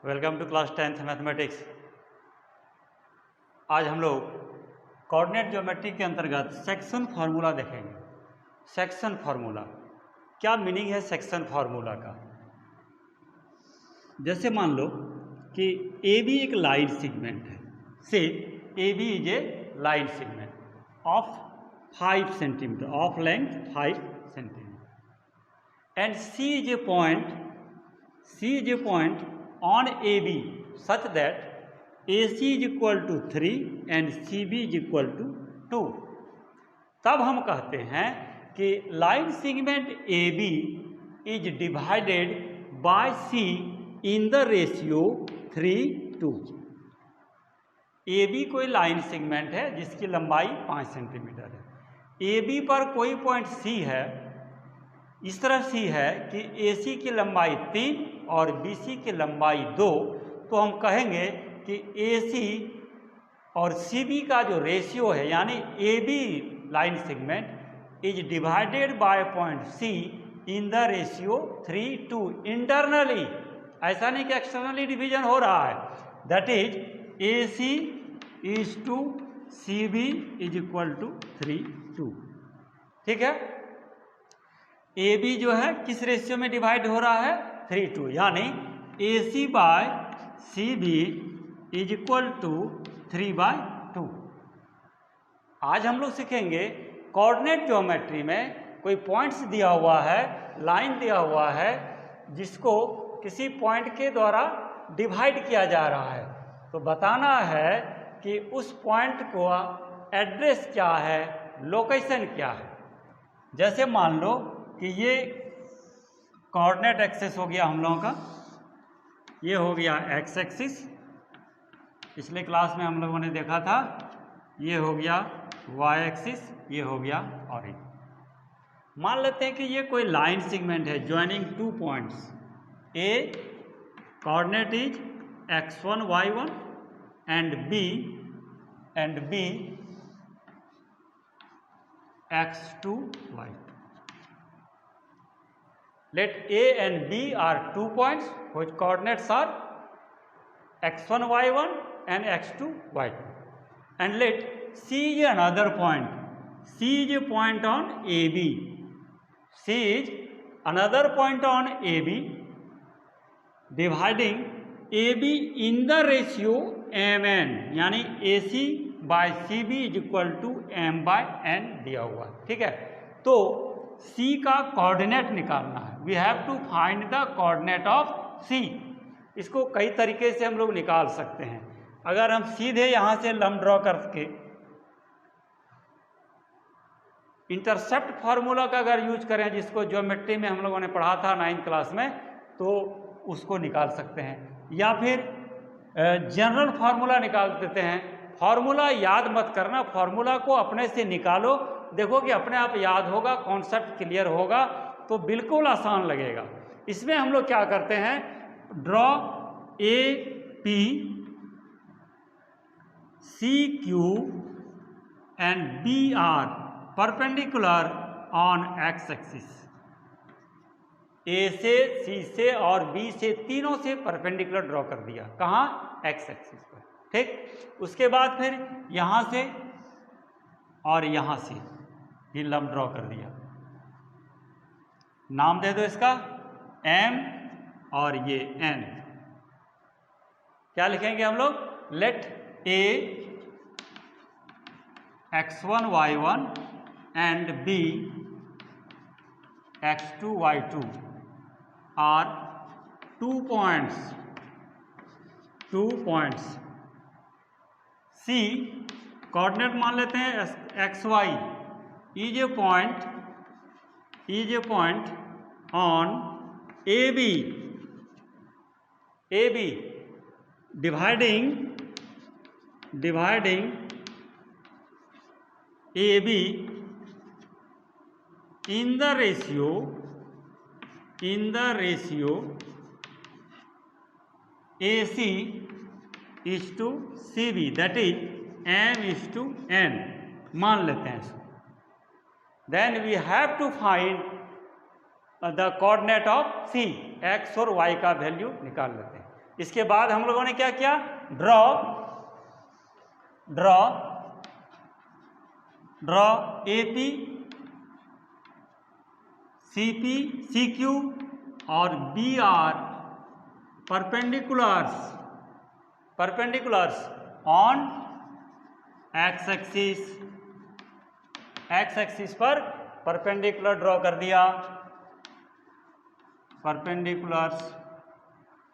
Welcome to class 10th mathematics. आज हम लोग कोऑर्डिनेट ज्योमेट्री के अंतर्गत सेक्शन फार्मूला देखेंगे। सेक्शन फार्मूला क्या मीनिंग है सेक्शन फार्मूला का? जैसे मान लो कि ए बी एक लाइन सेगमेंट है। Say A B is a line segment of 5 centimeter, of length 5 centimeter, and C is a point on AB such that AC is equal to 3 and CB is equal to 2। तब हम कहते हैं कि line segment AB is divided by C in the ratio 3:2। AB कोई line segment है जिसकी लंबाई 5 centimetre है। AB पर कोई पॉइंट C है, इस तरह सी है कि AC की लंबाई 3 और BC की लंबाई 2, तो हम कहेंगे कि AC और CB का जो रेशियो है यानी AB line segment is divided by point C in the ratio 3:2 internally. ऐसा नहीं कि एक्सटर्नली डिवीजन हो रहा है। That is AC is to CB is equal to 3:2। ठीक है। AB जो है किस रेशियो में डिवाइड हो रहा है? 3:2, यानी AC by CB is equal to 3/2। आज हम लोग सीखेंगे कोऑर्डिनेट ज्योमेट्री में कोई पॉइंट्स दिया हुआ है, लाइन दिया हुआ है, जिसको किसी पॉइंट के द्वारा डिवाइड किया जा रहा है। तो बताना है कि उस पॉइंट को एड्रेस क्या है, लोकेशन क्या है। जैसे मान लो कि ये कोऑर्डिनेट एक्सिस हो गया हम लोगों का, ये हो गया एक्स एक्सिस, पिछले क्लास में हम लोगों ने देखा था। ये हो गया वाई एक्सिस, ये हो गया ऑरिजिन। मान लेते हैं कि ये कोई लाइन सेगमेंट है joining 2 points. A coordinate is x1 y1 and B x2 y2। Let A and B are 2 points whose coordinates are x1 y1 and x2 y2, and let C is another point. C is a point on AB. C is another point on AB, dividing AB in the ratio mn, यानी AC by CB is equal to m by n दिया हुआ। ठीक है। तो C का coordinate निकालना है। We have to find the coordinate of C। इसको कई तरीके से हम लोग निकाल सकते हैं। अगर हम सीधे यहां से लंब ड्रॉ करके इंटरसेप्ट फार्मूला का अगर यूज करें, जिसको ज्योमेट्री में हम लोगों ने पढ़ा था 9th क्लास में, तो उसको निकाल सकते हैं। या फिर जनरल फार्मूला निकाल देते हैं। फार्मूला याद मत करना, फार्मूला को अपने से निकालो, देखो कि अपने आप याद होगा, कॉन्सेप्ट क्लियर होगा, तो बिल्कुल आसान लगेगा। इसमें हम लोग क्या करते हैं, draw AP CQ and BR perpendicular on x axis. A से, C से और B से, तीनों से परपेंडिकुलर ड्रॉ कर दिया। कहाँ? एक्स एक्सिस पर। ठीक। उसके बाद फिर यहां से और यहां से ये लंब ड्रॉ कर दिया। नाम दे दो इसका M और ये N। क्या लिखेंगे हम लोग? Let A x1 y1 and B x2 y2 are 2 points. C coordinate मान लेते हैं xy is a point on AB dividing AB in the ratio AC is to CB, that is M is to N मान लेते हैं इसको। Then we have to find the coordinate of C, x और y का value निकाल लेते हैं। इसके बाद हम लोगों ने क्या किया, ड्रॉ AP, CP, CQ और BR perpendiculars on x axis पर परपेंडिकुलर ड्रॉ कर दिया, परपेंडिकुलर्स।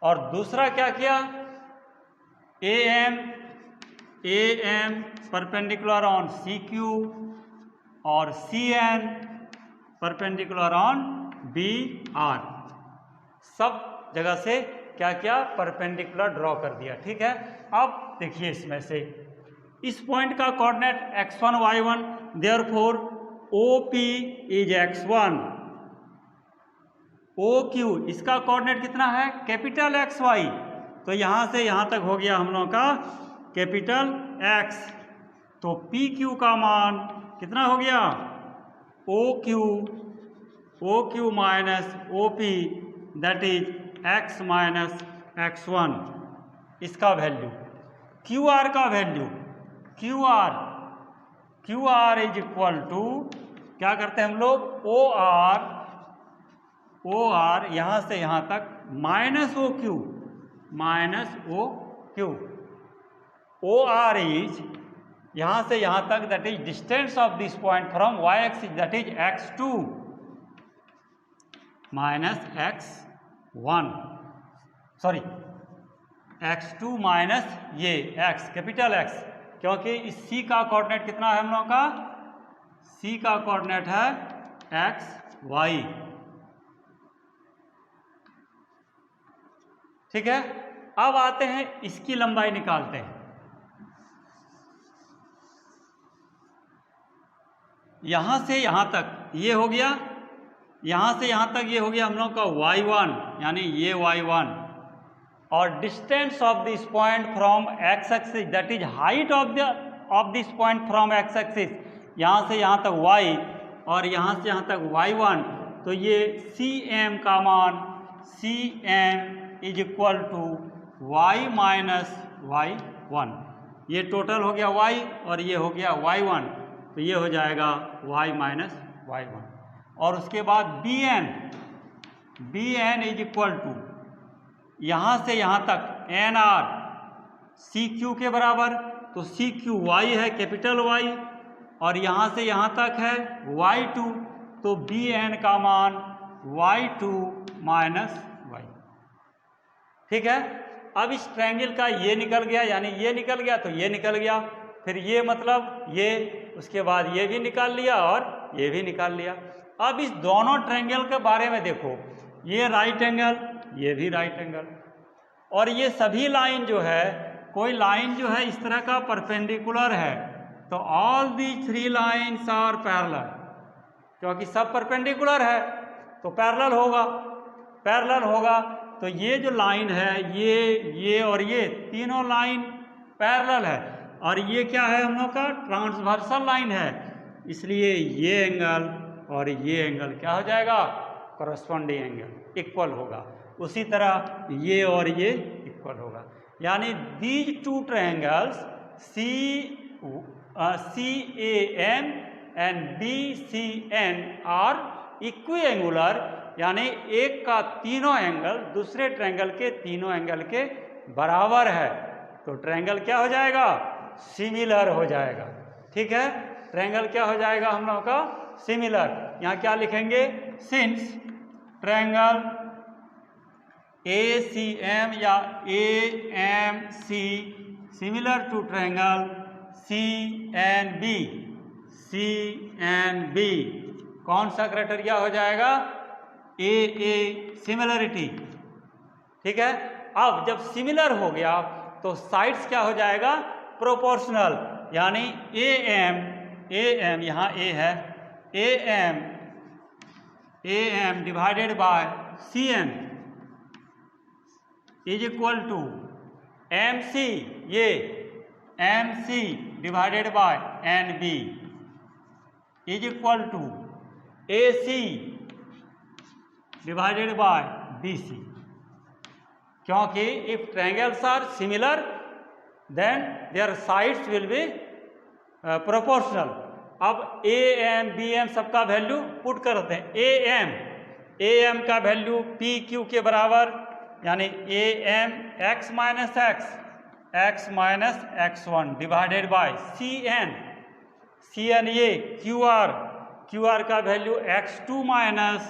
और दूसरा क्या किया, AM परपेंडिकुलर ऑन CQ और CN परपेंडिकुलर ऑन BR। सब जगह से क्या किया, परपेंडिकुलर ड्रॉ कर दिया। ठीक है, अब देखिए इसमें से इस पॉइंट का coordinate x1 y1, therefore OP is x1, OQ इसका कोऑर्डिनेट कितना है, कैपिटल XY, तो यहां से यहां तक हो गया हम लोगों का कैपिटल X, तो PQ का मान कितना हो गया, OQ minus OP, that is x minus x1, इसका वैल्यू। QR का value, QR is equal to क्या करते हैं हम लोग, OR यहां से यहां तक माइनस OQ, OR इज यहां से यहां तक, that is distance of this point from y axis, that is x2 minus x1, sorry x2 minus ये x, कैपिटल X, क्योंकि इस C का कोऑर्डिनेट कितना है हम लोगों का, C का कोऑर्डिनेट है XY। ठीक है, अब आते हैं इसकी लंबाई निकालते हैं। यहां से यहां तक ये हो गया, यहां से यहां तक ये हो गया हम लोग का y1, यानी ये y1, और distance of this point from x axis, that is height of this point from x axis, यहां से यहां तक y और यहां से यहां तक y1, तो ये CM का मान, CM is equal to y minus y1, ये टोटल हो गया y और ये हो गया y1, तो ये हो जाएगा y माइनस y1। और उसके बाद BN इज इक्वल टू यहां से यहां तक NR CQ के बराबर, तो CQ y है, कैपिटल Y, और यहां से यहां तक है y2, तो BN का मान y2 माइनस y। ठीक है, अब इस ट्रायंगल का ये निकल गया, यानी ये निकल गया तो ये निकल गया, फिर ये मतलब ये, उसके बाद ये भी निकाल लिया और ये भी निकाल लिया। अब इस दोनों ट्रायंगल के बारे में देखो, ये राइट एंगल, ये भी राइट एंगल, और ये सभी लाइन जो है, कोई लाइन जो है इस तरह का परपेंडिकुलर है, तो all the 3 lines are parallel, क्योंकि सब परपेंडिकुलर है तो पैरेलल होगा, तो ये जो लाइन है, ये और ये तीनों लाइन पैरेलल है, और ये क्या है हम लोग का, ट्रांसवर्सल लाइन है, इसलिए ये एंगल और ये एंगल क्या हो जाएगा, कॉरस्पॉन्डिंग एंगल, इक्वल होगा। उसी तरह ये और ये इक्वल होगा, यानी these two triangles CAM and BCN are equiangular, यानी एक का तीनों एंगल दूसरे ट्रायंगल के तीनों एंगल के बराबर है, तो ट्रायंगल क्या हो जाएगा, सिमिलर हो जाएगा। ठीक है, ट्रायंगल क्या हो जाएगा हम लोगों का, सिमिलर। यहाँ क्या लिखेंगे, सिंस ट्रायंगल ACM या AMC similar to triangle CNB, कौन सा क्राइटेरिया हो जाएगा, AA सिमिलरिटी। ठीक है, अब जब सिमिलर हो गया तो साइड्स क्या हो जाएगा, प्रोपोर्शनल, यानी AM यहाँ A है, AM divided by CN is equal to MC, ये MC divided by NB is equal to AC divided by BC, क्योंकि if triangles are similar then their sides will be proportional. अब A M B M सबका value put करते हैं। A M का value P Q के बराबर, यानी A M x minus x one divided by C N ये Q R का value x to minus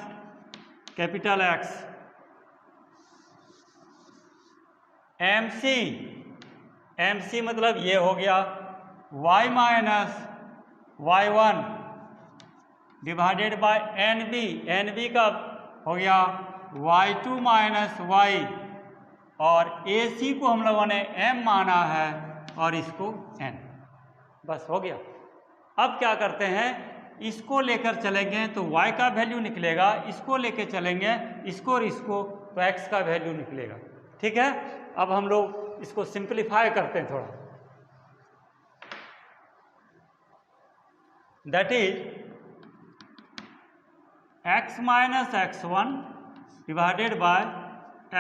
capital x, M C मतलब ये हो गया y minus y one divided by N B का हो गया y2 माइनस वाई, और AC को हम लोगों ने m माना है और इसको n। बस हो गया। अब क्या करते हैं, इसको लेकर चलेंगे तो y का वैल्यू निकलेगा, इसको लेकर चलेंगे इसको और इसको तो x का वैल्यू निकलेगा। ठीक है, अब हम लोग इसको सिंप्लीफाई करते हैं थोड़ा। That is x minus x one divided by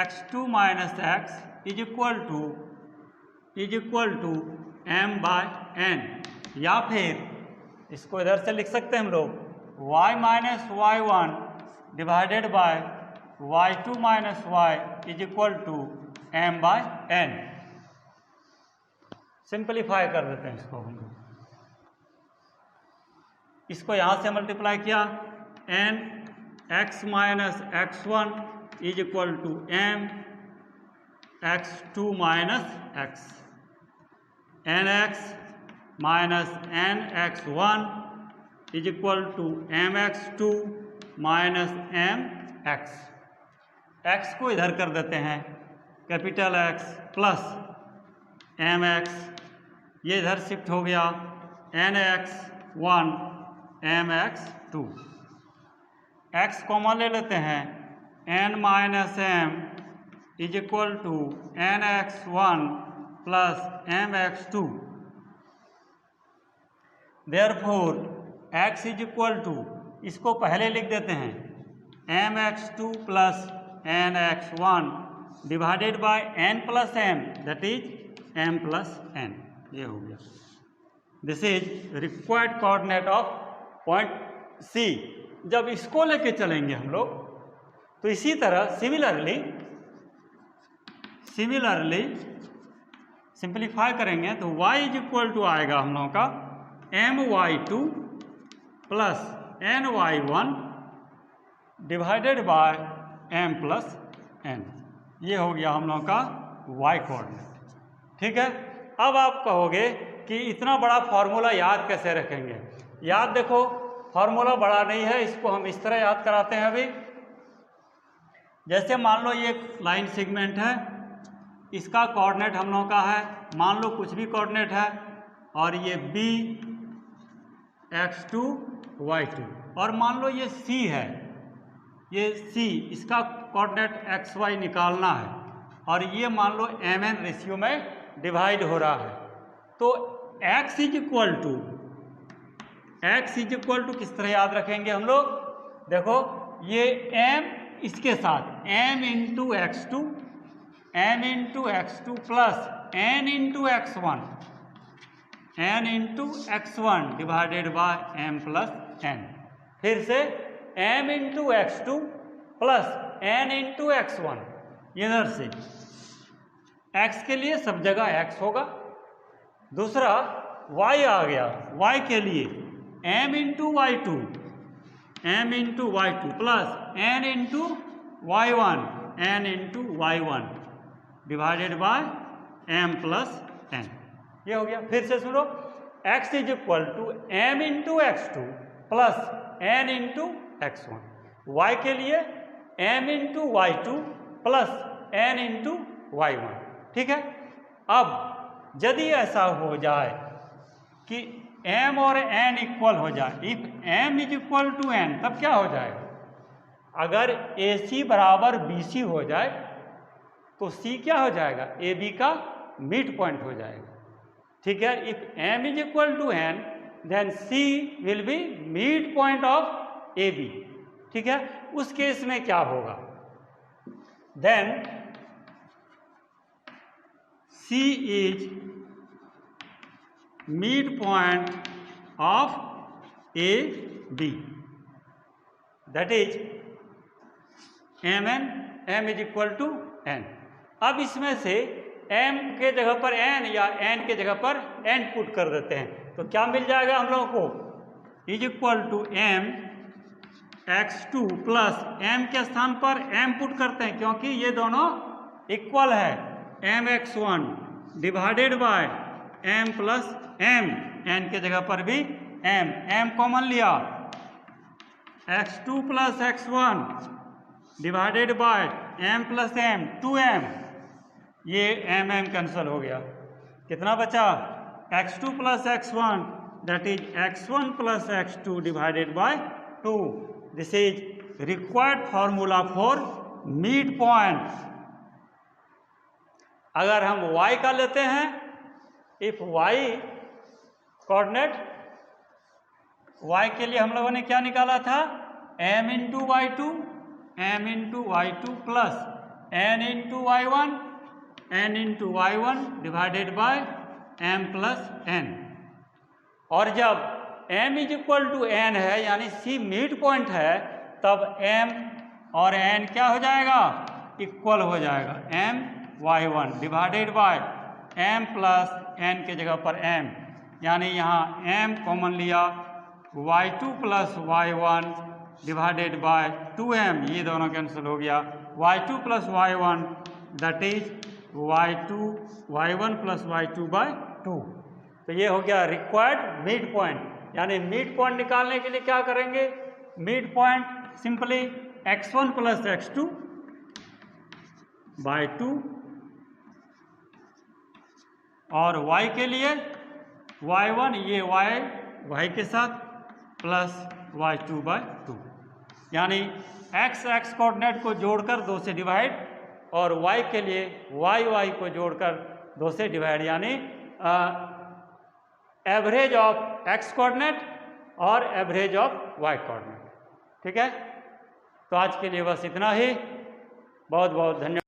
x2 minus x is equal to m by n, या फिर इसको इधर से लिख सकते हैं हम लोग y minus y one divided by y2 minus y is equal to m by n। Simplify कर देते हैं इसको हम लोग। इसको यहां से मल्टीप्लाई किया, n x minus x one is equal to m x2 minus x, n x minus n x1 is equal to m x2 minus m x। x को इधर कर देते हैं capital X plus m x, ये इधर shift हो गया n x1 m x2, x common ले लेते हैं n minus m is equal to n x1 plus m x2। Therefore x is equal to, इसको पहले लिख देते हैं m x2 plus n x1 divided by n plus m, that is m plus n। ये हो गया। This is required coordinate of point C। जब इसको लेके चलेंगे हम लोग तो इसी तरह सिमिलरली सिंप्लीफाई करेंगे तो y इज इक्वल टू आएगा हम लोगों का my2 plus ny1 divided by m plus n। ये हो गया हम लोगों का y कोऑर्डिनेट। ठीक है, अब आप कहोगे कि इतना बड़ा फॉर्मूला याद कैसे रखेंगे। याद देखो, फॉर्मूला बड़ा नहीं है, इसको हम इस तरह याद कराते हैं। अभी जैसे मान लो ये लाइन सेगमेंट है, इसका कोऑर्डिनेट हम लोगों का है, मान लो कुछ भी कोऑर्डिनेट है, और ये b x2 y2, और मान लो ये c है, ये c, इसका कोऑर्डिनेट xy निकालना है, और ये मान लो mn रेशियो में डिवाइड हो रहा है। तो x इज इक्वल टू किस तरह याद रखेंगे हम लोग, देखो ये m इसके साथ m into x2 plus n into x1 divided by m plus n, फिर से m into x2 plus n into x1, इधर से x के लिए सब जगह x होगा। दूसरा y आ गया, y के लिए m into y2 plus n into y1 divided by m plus n। ये हो गया। फिर से सुनो, x is equal to m into x2 plus n into x1, y के लिए m into y2 plus n into y1। ठीक है, अब यदि ऐसा हो जाए कि m और n इक्वल हो जाए, if m is equal to n, तब क्या हो जाएगा, अगर AC बराबर BC हो जाए तो C क्या हो जाएगा, AB का मिड पॉइंट हो जाएगा। ठीक है, if m is equal to n then C will be mid point of AB। ठीक है, उस केस में क्या होगा, then C is midpoint of AB, that is mn, m is equal to n। अब इसमें से m के जगह पर n या n के जगह पर n पुट कर देते हैं, तो क्या मिल जाएगा हम लोगों को, is equal to m x2 plus m के स्थान पर m पुट करते हैं क्योंकि ये दोनों इक्वल है, mx1 divided by m plus m, n के जगह पर भी m कॉमन लिया, x2 plus x1 divided by m plus m, 2m, ये m कैंसिल हो गया, कितना बचा, x2 plus x1 that is x1 plus x2 divided by 2। This is required formula for mid point. अगर हम y का लेते हैं, इफ y कोऑर्डिनेट, y के लिए हम लोगों ने क्या निकाला था, m into y2 plus n into y1 divided by m plus n। और जब m is equal to n है यानी c मिड पॉइंट है, तब m और n क्या हो जाएगा, इक्वल हो जाएगा, m y1 divided by m plus n के जगह पर m, यानी यहाँ m कॉमन लिया, y2 plus y1 divided bye 2m, ये दोनों कैंसिल हो गया, y2 plus y1 that is y1 plus y2 by 2। तो ये हो गया रिक्वायर्ड मिड पॉइंट। यानी मिड पॉइंट निकालने के लिए क्या करेंगे, mid point simply x1 plus x2 by 2, और y के लिए y1 ये y के साथ प्लस y2 बाय 2, यानी x कोऑर्डिनेट को जोड़कर 2 से डिवाइड और y के लिए y को जोड़कर 2 से डिवाइड, यानी एवरेज ऑफ x कोऑर्डिनेट और एवरेज ऑफ y कोऑर्डिनेट। ठीक है, तो आज के लिए बस इतना ही, बहुत बहुत धन्यवाद।